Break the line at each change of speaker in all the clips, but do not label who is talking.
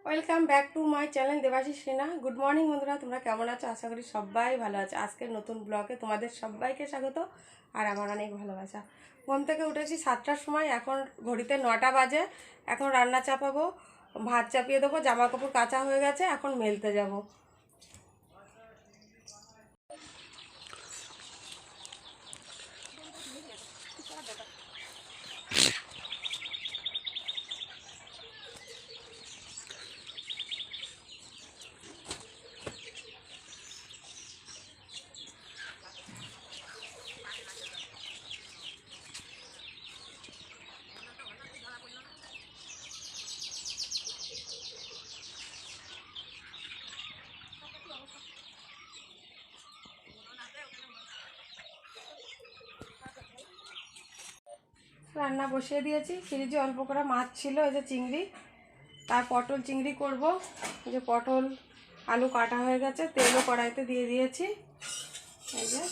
Welcome back to my channel Debashis Sinha. Good morning বন্ধুরা, তোমরা কেমন আছো? আশা করি সবাই ভালো আছে। আজকের নতুন ব্লগে তোমাদের সবাইকে স্বাগত আর আমার অনেক ভালোবাসা। ঘুম থেকে উঠেছি 7টার সময়, এখন ঘড়িতে 9টা বাজে। এখন রান্না চাপাবো, ভাত চাপিয়ে দেবো, জামা কাপড় কাচা হয়ে গেছে, এখন মেলতে যাব। রান্না বসিয়ে দিয়েছি। ফ্রিজে অল্প করে মাছ ছিল, এই যে চিংড়ি, তার পটল চিংড়ি করব। যে পটল আলু কাটা হয়ে গেছে, তেলও কড়াইতে দিয়ে দিয়েছি। এই যে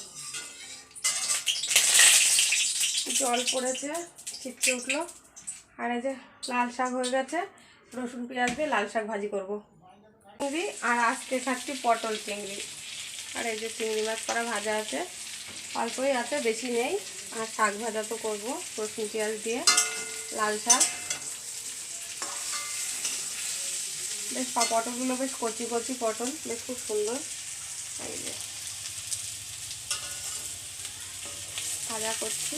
জল পড়েছে, ছিটকে উঠলো। আর এই যে লাল শাক হয়ে গেছে, রসুন পেঁয়াজ দিয়ে লাল শাক ভাজি করব। চিংড়ি আর আজকে খাচ্ছি পটল চিংড়ি। আর এই যে চিংড়ি মাছ করা ভাজা আছে, অল্পই আছে, বেশি নেই। আর শাক ভাজা তো করবো রসুন পেঁয়াজ দিয়ে, লাল শাক। বেশ পটলগুলো বেশ কচি কচি পটল, বেশ খুব সুন্দর। এই যে ভাজা করছি।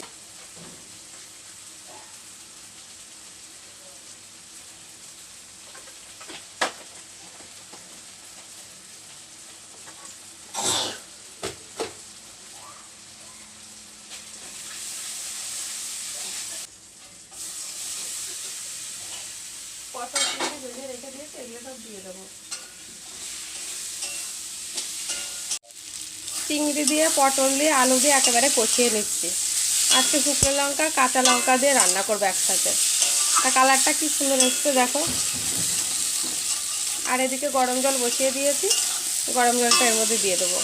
পটল চিংড়ি ভেজে রেখে দিয়েছি, এগুলো সব দিয়ে দেবো। চিংড়ি দিয়ে পটল দিয়ে আলু দিয়ে একেবারে কষিয়ে নিচ্ছি। আজকে শুকনো লঙ্কা কাঁচা লঙ্কা দিয়ে রান্না করবো একসাথে। তা কালারটা কি সুন্দর এসছে দেখো। আর এদিকে গরম জল বসিয়ে দিয়েছি, গরম জলটা এর মধ্যে দিয়ে দেবো।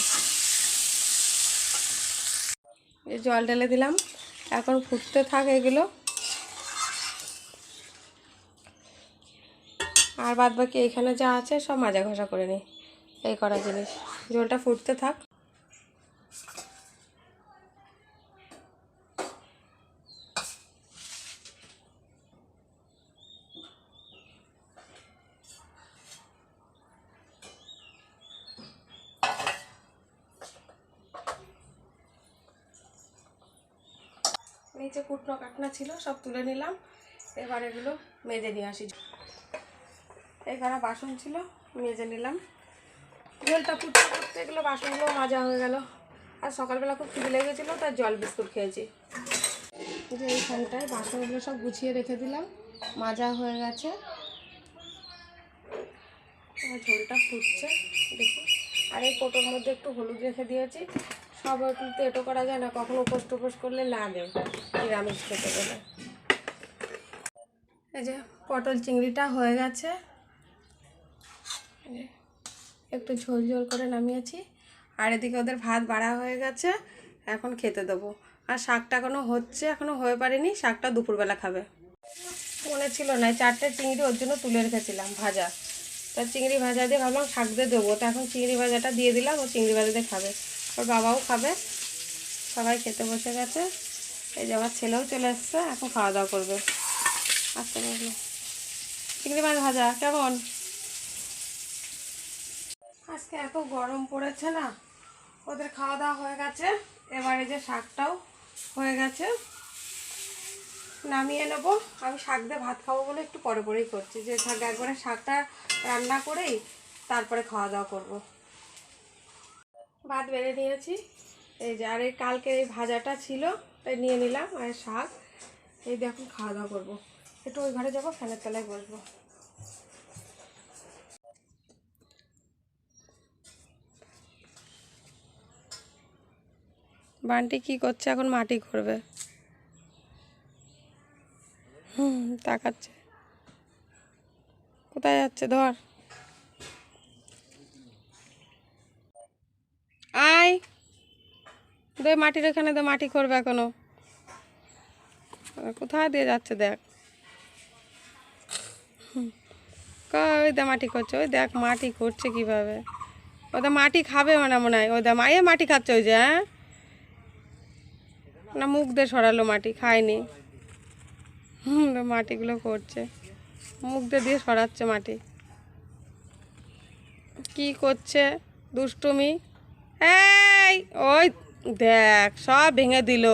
এই জল ঢেলে দিলাম, এখন ফুটতে থাক এগুলো। আর বাদ বাকি এইখানে যা আছে সব মাজা ঘষা করে নিই, এই করা জিনিস। জলটা ফুটতে থাক। নিচে কুটনো কাটনা ছিল, সব তুলে নিলাম। এবার এগুলো মেজে নিয়ে আসি। এখানে বাসন ছিল, মেজে নিলাম। জলটা ফুটতে ফুটতে এগুলো বাসনগুলো মাজা হয়ে গেল। আর সকালবেলা খুব খিদে লেগেছিলো, তাই জল বিস্কুট খেয়েছি। যে এইখানটায় বাসনগুলো সব গুছিয়ে রেখে দিলাম, মাজা হয়ে গেছে। ঝোলটা ফুটছে দেখুন। আর এই কোটোর মধ্যে একটু হলুদ রেখে দিয়েছি। সব কিন্তু এটো করা যায় না, কখনো উপোস টোপোস করলে লাগে নিরামিষ খেতে গেলে। এই যে পটল চিংড়িটা হয়ে গেছে, একটু ঝোল ঝোল করে নামিয়েছি। আর এদিকে ওদের ভাত বাড়া হয়ে গেছে, এখন খেতে দেবো। আর শাকটা এখনও হচ্ছে, এখনও হয়ে পারেনি। শাকটা দুপুরবেলা খাবে। মনে ছিল না, 4টে চিংড়ি ওর জন্য তুলে রেখেছিলাম ভাজা। তা চিংড়ি ভাজা দিয়ে ভাবলাম শাক দিয়ে দেবো, তো এখন চিংড়ি ভাজাটা দিয়ে দিলাম, ও চিংড়ি ভাজা দিয়ে খাবে। ওর বাবাও খাবে, সবাই খেতে বসে গেছে। এই যে আমার ছেলেও চলে এসছে, এখন খাওয়া দাওয়া করবে। আসতে পারলো। চিংড়ি মাছ ভাজা কেমন? আজকে এত গরম পড়েছে না। ওদের খাওয়া দাওয়া হয়ে গেছে, এবারে যে শাকটাও হয়ে গেছে, নামিয়ে নেব। আমি শাক দিয়ে ভাত খাবো বলে একটু পরে পরেই করছি, যে শাক একবারে শাকটা রান্না করেই তারপরে খাওয়া দাওয়া করব। ভাত বেড়ে নিয়েছি, এই যে। আর এই কালকে এই ভাজাটা ছিল, তাই নিয়ে নিলাম। আর শাক এই দিয়ে এখন খাওয়া দাওয়া করবো। একটু ওই ঘরে যাবো, ফ্যানের তলায় বসবো। বান্টি কি করছে? এখন মাটি করবে। তাকাচ্ছে। কোথায় যাচ্ছে? ধর, আয় দে মাটির এখানে, দে মাটি করবে এখনো। কোথায় দিয়ে যাচ্ছে দেখ। ওই দা মাটি করছে, ওই দেখ মাটি করছে কিভাবে। ওদা মাটি খাবে মনে হয়, ওই দা মায়ে মাটি খাচ্ছে ওই যে। হ্যাঁ না, মুখ দিয়ে সরালো, মাটি খায়নি। মাটিগুলো করছে, মুখ দিয়ে সরাচ্ছে মাটি। কি করছে দুষ্টুমি। এই ওই দেখ সব ভেঙে দিল।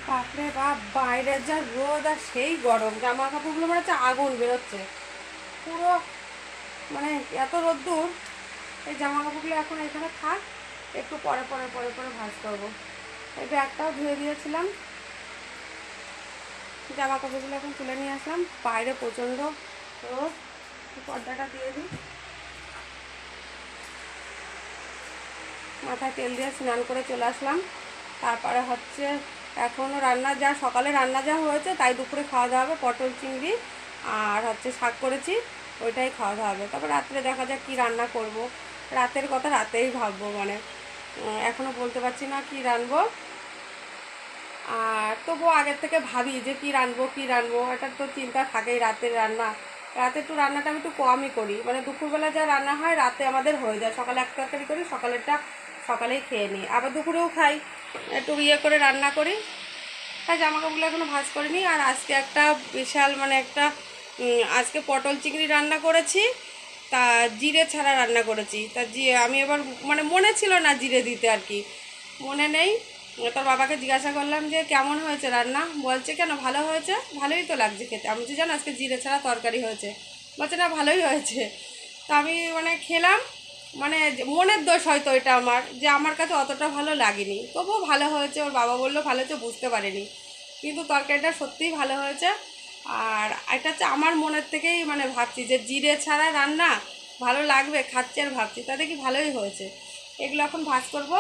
বাপরে বাপ, বাইরের যা রোদ আর সেই গরম, জামা কাপড়গুলো মনে হচ্ছে আগুন বেরোচ্ছে পুরো, মানে এত রোদ্দুর। এই জামা কাপড়গুলো এখন এখানে থাক, একটু পরে পরে পরে পরে ভাঁজ করবো। এই ব্যাগটাও ধুয়ে দিয়েছিলাম, জামা কাপড়গুলো এখন তুলে নিয়ে আসলাম। বাইরে প্রচণ্ড রোদ, পর্দাটা দিয়ে দিই। মাথায় তেল দিয়ে স্নান করে চলে আসলাম। তারপরে হচ্ছে এখনও রান্না যা, সকালে রান্না যা হয়েছে তাই দুপুরে খাওয়া দাওয়া হবে। পটল চিংড়ি আর হচ্ছে শাক করেছি, ওইটাই খাওয়া দাওয়া হবে। তারপর রাত্রে দেখা যাক কী রান্না করব, রাতের কথা রাতেই ভাববো, মানে এখনও বলতে পারছি না কী রানবো। আর তবুও আগের থেকে ভাবি যে কী রানবো কী রানবো, এটার তো চিন্তা থাকেই। রাতের রান্না, রাতে একটু রান্নাটা আমি একটু কমই করি, মানে দুপুরবেলা যা রান্না হয় রাতে আমাদের হয়ে যায়। সকালে এক তরকারি করি, সকালেরটা সকালেই খেয়ে নিই, আবার দুপুরেও খাই, একটু ইয়ে করে রান্না করি। তাই জামাকাপড়গুলো এখনও ভাঁজ করিনি। আর আজকে একটা বিশাল, মানে একটা আজকে পটল চিংড়ি রান্না করেছি, তা জিরে ছাড়া রান্না করেছি। তা আমি এবার মানে মনে ছিল না জিরে দিতে, আর কি মনে নেই। তোর বাবাকে জিজ্ঞাসা করলাম যে কেমন হয়েছে রান্না, বলছে কেন ভালো হয়েছে, ভালোই তো লাগছে খেতে। আমি তো জানো আজকে জিরে ছাড়া তরকারি হয়েছে, বলছে না ভালোই হয়েছে। তা আমি মানে খেলাম, মানে মনের দোষ হয়তো এটা আমার, যে আমার কাছে অতটা ভালো লাগেনি, তবুও ভালো হয়েছে। ওর বাবা বললো ভালো হয়েছে, বুঝতে পারিনি, কিন্তু তরকারিটা সত্যিই ভালো হয়েছে। আর এটা হচ্ছে আমার মনের থেকেই, মানে ভাবছি যে জিরে ছাড়া রান্না ভালো লাগবে, খাচ্ছি আর ভাবছি, তাতে কি ভালোই হয়েছে। এগুলো এখন ভাজ করব।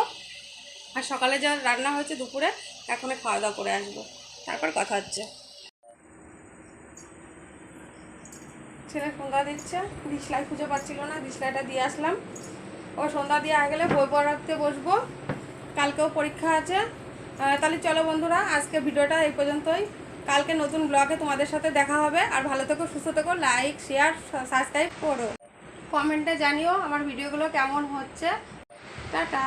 আর সকালে যা রান্না হয়েছে দুপুরে, এখনই খাওয়া দাওয়া করে আসবো, তারপর কথা হচ্ছে। ছেলে সন্ধ্যা দিচ্ছে, দিশলাই খুঁজে পাচ্ছিল না, দিশলাইটা দিয়ে আসলাম। ও সন্ধ্যা দিয়ে আগে গেলে বই পড়াতে বসবো, কালকেও পরীক্ষা আছে। তাহলে চলো বন্ধুরা, আজকে ভিডিওটা এই পর্যন্তই। কালকে নতুন ব্লগে তোমাদের সাথে দেখা হবে। আর ভালো থেকো, সুস্থ থেকো, লাইক শেয়ার সাবস্ক্রাইব করো, কমেন্টে জানিও আমার ভিডিওগুলো কেমন হচ্ছে। টাটা।